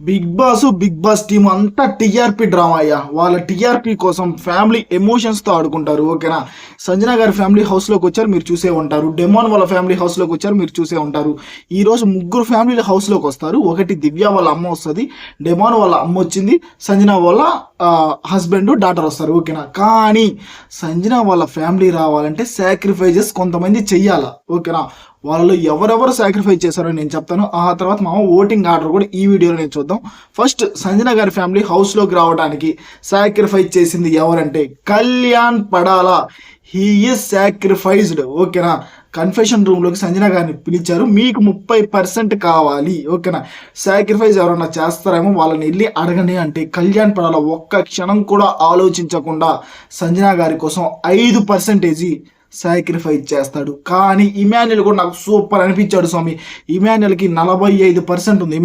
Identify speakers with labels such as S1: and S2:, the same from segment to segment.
S1: Big boss team అంతా TRP drama అయ్యా. వాళ్ళ టీఆర్పీ కోసం ఫ్యామిలీ ఎమోషన్స్ తో ఆడుకుంటారు. ఓకేనా. సంజన గారి ఫ్యామిలీ హౌస్ లోకి వచ్చారు, మీరు చూసే ఉంటారు. డెమాన్ వాళ్ళ ఫ్యామిలీ హౌస్ లోకి వచ్చారు, మీరు చూసే ఉంటారు. ఈ రోజు ముగ్గురు ఫ్యామిలీ హౌస్ లోకి వస్తారు. ఒకటి దివ్య వాళ్ళ అమ్మ వస్తుంది, డెమాన్ వాళ్ళ అమ్మ వచ్చింది, సంజన వాళ్ళ హస్బెండ్ డాటర్ వస్తారు. ఓకేనా. కానీ సంజన వాళ్ళ ఫ్యామిలీ రావాలంటే సాక్రిఫైజెస్ కొంతమంది చెయ్యాలా. ఓకేనా. వాళ్ళు ఎవరెవరు సాక్రిఫైస్ చేశారో నేను చెప్తాను. ఆ తర్వాత మా ఓటింగ్ ఆర్డర్ కూడా ఈ వీడియోలో నేను చూద్దాం. ఫస్ట్ సంజన గారి ఫ్యామిలీ హౌస్లోకి రావడానికి సాక్రిఫైస్ చేసింది ఎవరంటే Kalyan Padala. He is sacrificed. ఓకేనా. కన్ఫెషన్ రూమ్లోకి సంజన గారిని పిలిచారు, మీకు 30% కావాలి. ఓకేనా. సాక్రిఫైస్ ఎవరన్నా చేస్తారేమో వాళ్ళని వెళ్ళి అడగని అంటే కళ్యాణ్ పడాలా ఒక్క క్షణం కూడా ఆలోచించకుండా సంజన గారి కోసం 5% సాక్రిఫైస్ చేస్తాడు. కానీ ఇమాన్యుల్ కూడా నాకు సూపర్ అనిపించాడు స్వామి. ఇమాన్యుల్కి 45% ఉంది.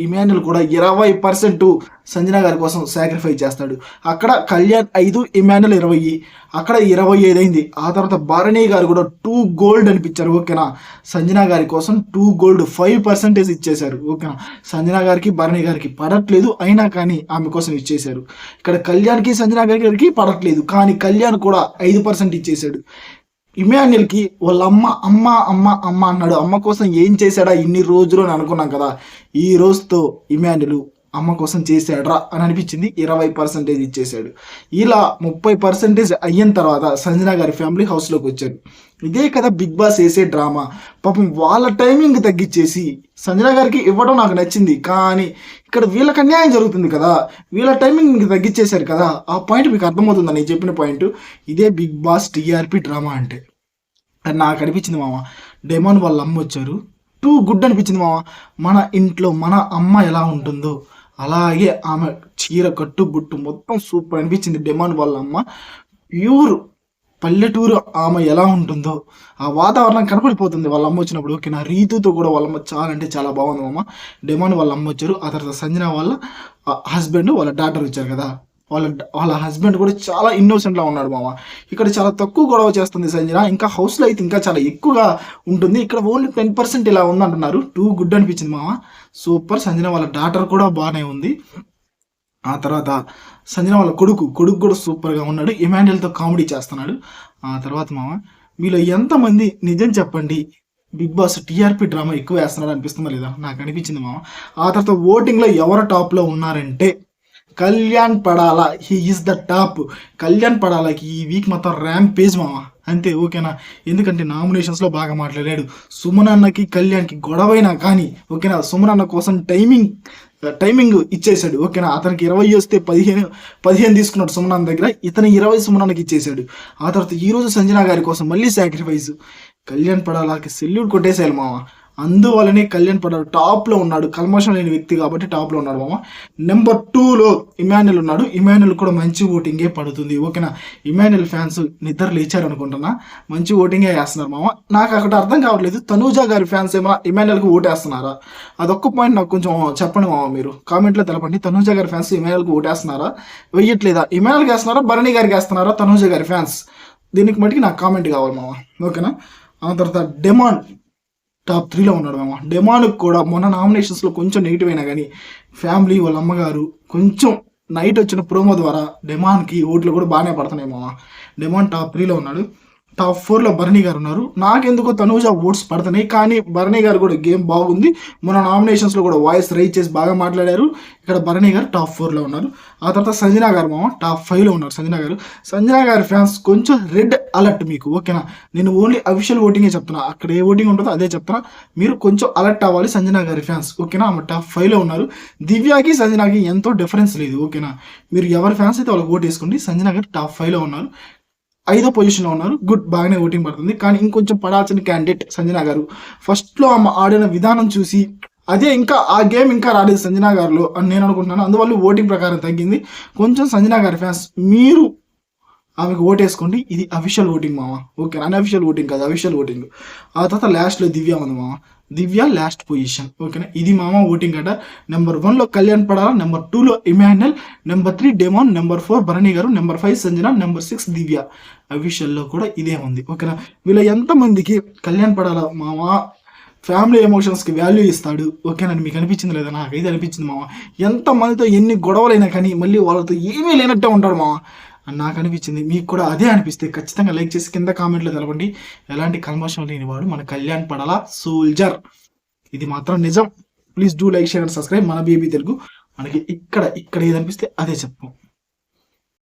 S1: ఇమాన్యుల్ కూడా 20% సంజన గారి కోసం సాక్రిఫైస్ చేస్తాడు. అక్కడ కళ్యాణ్ 5, ఇమాన్యుల్ 20, అక్కడ 25 అయింది. ఆ తర్వాత భరణి గారు కూడా 2 గోల్డ్ అనిపించారు. ఓకేనా. సంజన గారి కోసం 2 గోల్డ్ 5% ఇచ్చేశారు. ఓకేనా. సంజన గారికి భరణి గారికి పడట్లేదు, అయినా కానీ ఆమె కోసం ఇచ్చేశారు. ఇక్కడ కళ్యాణ్కి సంజన గారికి పడట్లేదు, కానీ కళ్యాణ్ కూడా 5% ఇచ్చేశాడు. ఇమాన్యుల్కి వాళ్ళ అమ్మ అన్నాడు. అమ్మ కోసం ఏం చేశాడా ఇన్ని రోజులు అని అనుకున్నాం కదా. ఈ రోజుతో ఇమాన్యుల్ అమ్మ కోసం చేశాడ్రా అని అనిపించింది. 20% ఇచ్చేశాడు. ఇలా 30% అయిన తర్వాత సంజన గారి ఫ్యామిలీ హౌస్లోకి వచ్చారు. ఇదే కదా బిగ్ బాస్ వేసే డ్రామా. పాపం వాళ్ళ టైమింగ్ తగ్గించేసి సంజన గారికి ఇవ్వడం నాకు నచ్చింది. కానీ ఇక్కడ వీళ్ళకి అన్యాయం జరుగుతుంది కదా. వీళ్ళ టైమింగ్ తగ్గించేశారు కదా. ఆ పాయింట్ మీకు అర్థమవుతుందా నేను చెప్పిన పాయింట్? ఇదే బిగ్ బాస్ టీఆర్పీ డ్రామా అంటే. అది నాకు అనిపించింది మామ. డెమాన్ వాళ్ళ అమ్మ వచ్చారు, 2 గుడ్ అనిపించింది మామ. మన ఇంట్లో మన అమ్మ ఎలా ఉంటుందో అలాగే ఆమె చీర కట్టు బుట్టు మొత్తం సూపర్ అనిపించింది. డెమాన్ వాళ్ళ అమ్మ ప్యూర్ పల్లెటూరు ఆమె ఎలా ఉంటుందో ఆ వాతావరణం కనపడిపోతుంది వాళ్ళ అమ్మ వచ్చినప్పుడు. ఓకే. నా రీతుతో కూడా వాళ్ళ అమ్మ చాలా అంటే చాలా బాగుంది మామ. డెమాన్ వాళ్ళ అమ్మ వచ్చారు. ఆ తర్వాత సంజన వాళ్ళ హస్బెండ్ వాళ్ళ డాటర్ వచ్చారు కదా. వాళ్ళ హస్బెండ్ కూడా చాలా ఇన్నోసెంట్లా ఉన్నాడు మామ. ఇక్కడ చాలా తక్కువ గొడవ చేస్తుంది సంజన. ఇంకా హౌస్లో అయితే ఇంకా చాలా ఎక్కువగా ఉంటుంది. ఇక్కడ ఓన్లీ 10% ఇలా ఉందంటున్నారు. 2 గుడ్ అనిపించింది మామ. సూపర్. సంజన వాళ్ళ డాటర్ కూడా బాగానే ఉంది. ఆ తర్వాత సంజన వాళ్ళ కొడుకు కూడా సూపర్గా ఉన్నాడు. ఇమాన్యుల్తో కామెడీ చేస్తున్నాడు. ఆ తర్వాత మామ మీలో ఎంతమంది నిజం చెప్పండి బిగ్ బాస్ టీఆర్పీ డ్రామా ఎక్కువ వేస్తున్నాడు అనిపిస్తుందా లేదా? నాకు అనిపించింది మామ. ఆ తర్వాత ఓటింగ్లో ఎవరు టాప్లో ఉన్నారంటే Kalyan Padala. He is the top. Kalyan పడాలాకి ఈ వీక్ మొత్తం ర్యాంప్ పేజ్ మామ. అంతే. ఓకేనా. ఎందుకంటే నామినేషన్స్లో బాగా మాట్లాడాడు. సుమన్ అన్నకి కళ్యాణ్కి గొడవైనా కానీ ఓకేనా సుమన్ అన్న కోసం టైమింగ్ ఇచ్చేసాడు. ఓకేనా. అతనికి 20 వస్తే 15 తీసుకున్నాడు సుమన్ అన్న దగ్గర. ఇతను 20 సుమన్ అన్నకి ఇచ్చేసాడు. ఆ తర్వాత ఈరోజు సంజన గారి కోసం మళ్ళీ సాక్రిఫైస్. కళ్యాణ్ పడాలాకి సెల్యూట్ కొట్టేసేయాలి మామ. అందువల్లనే కళ్యాణ్ పడాలి టాప్లో ఉన్నాడు. కల్మషం లేని వ్యక్తి కాబట్టి టాప్లో ఉన్నాడు మామ. నెంబర్ 2లో ఇమాన్యుల్ ఉన్నాడు. ఇమాన్యుల్ కూడా మంచి ఓటింగే పడుతుంది. ఓకేనా. ఇమాన్యుల్ ఫ్యాన్స్ నిద్ర లేచారు అనుకుంటున్నా. మంచి ఓటింగే వేస్తున్నారు మామ. నాకు అక్కడ అర్థం కావట్లేదు, తనూజా గారి ఫ్యాన్స్ ఏమైనా ఇమాన్యుల్కి ఓటేస్తున్నారా? అదొక్క పాయింట్ నాకు కొంచెం చెప్పండి మామ. మీరు కామెంట్లో తెలపండి. తనూజా గారి ఫ్యాన్స్ ఇమాన్యుల్కి ఓటేస్తున్నారా, వెయ్యట్లేదా? ఇమాన్యుల్కి వేస్తున్నారా, భరణి గారికి వేస్తున్నారా తనూజా గారి ఫ్యాన్స్? దీనికి మటుకి నాకు కామెంట్ కావాలి మామ. ఓకేనా. ఆ తర్వాత డెమాన్ టాప్ 3లో ఉన్నాడు మామ. డెమాన్కి కూడా మొన్న నామినేషన్స్లో కొంచెం నెగిటివ్ అయినా కానీ ఫ్యామిలీ వాళ్ళ అమ్మగారు కొంచెం నైట్ వచ్చిన ప్రోమో ద్వారా డెమాన్కి ఓట్లు కూడా బాగానే పడుతున్నాయి మామ. డెమాన్ టాప్ 3లో ఉన్నాడు. టాప్ 4లో భరణి గారు ఉన్నారు. నాకెందుకో తనూజా ఓట్స్ పడుతున్నాయి, కానీ భరణి గారు కూడా గేమ్ బాగుంది. మన నామినేషన్స్లో కూడా వాయిస్ రైజ్ చేసి బాగా మాట్లాడారు. ఇక్కడ భరణి గారు టాప్ 4లో ఉన్నారు. ఆ తర్వాత సంజన గారు మామ టాప్ 5లో ఉన్నారు. సంజన గారి ఫ్యాన్స్ కొంచెం రెడ్ అలర్ట్ మీకు. ఓకేనా. నేను ఓన్లీ అఫీషియల్ ఓటింగే చెప్తున్నా. అక్కడ ఏ ఓటింగ్ ఉంటుందో అదే చెప్తున్నా. మీరు కొంచెం అలర్ట్ అవ్వాలి సంజన గారి ఫ్యాన్స్. ఓకేనా. ఆమె టాప్ 5లో ఉన్నారు. దివ్యాకి సంజనాకి ఎంతో డిఫరెన్స్ లేదు. ఓకేనా. మీరు ఎవరి ఫ్యాన్స్ అయితే వాళ్ళకి ఓట్ వేసుకోండి. సంజన గారు టాప్ 5లో ఉన్నారు. 5వ పొజిషన్లో ఉన్నారు. గుడ్. బాగానే ఓటింగ్ పడుతుంది. కానీ ఇంకొంచెం పడాల్సిన క్యాండిడేట్ సంజన గారు. ఫస్ట్లో ఆమె ఆడిన విధానం చూసి అదే ఇంకా ఆ గేమ్ ఇంకా రాలేదు సంజన గారిలో అని నేను అనుకుంటున్నాను. అందువల్ల ఓటింగ్ ప్రకారం తగ్గింది. కొంచెం సంజన గారి ఫ్యాన్స్ మీరు ఆమెకు ఓటేసుకోండి. ఇది అఫీషియల్ ఓటింగ్ మామ. ఓకే. అన్అఫీషియల్ ఓటింగ్ కాదు, అఫీషియల్ ఓటింగ్. ఆ తర్వాత లాస్ట్లో దివ్య ఉంది మామ. దివ్య లాస్ట్ పొజిషన్. ఓకేనా. ఇది మామ ఓటింగ్ అట. నెంబర్ 1లో కళ్యాణ్ పడాల, నెంబర్ 2లో Emmanuel, number 3 demon, number 4 Bharani garu, number 5 Sanjana, number 6 దివ్య. అఫీషియల్లో కూడా ఇదే ఉంది. ఓకేనా. వీళ్ళ ఎంతమందికి కళ్యాణ్ పడాల మామ ఫ్యామిలీ ఎమోషన్స్కి వాల్యూ ఇస్తాడు. ఓకేనండి, మీకు అనిపించింది లేదా? నాకైతే అనిపించింది మామ. ఎంతమందితో ఎన్ని గొడవలైనా కానీ మళ్ళీ వాళ్ళతో ఏమీ లేనట్టే ఉంటాడు మామ అని నాకు అనిపించింది. మీకు కూడా అదే అనిపిస్తే ఖచ్చితంగా లైక్ చేసి కింద కామెంట్లో తెలపండి. ఎలాంటి కల్మషం లేనివాడు మన కళ్యాణ్ పడాల సోల్జర్, ఇది మాత్రం నిజం. Please do like, share and subscribe మన బేబీ తెలుగు. మనకి ఇక్కడ ఏది అనిపిస్తే అదే చెప్పు.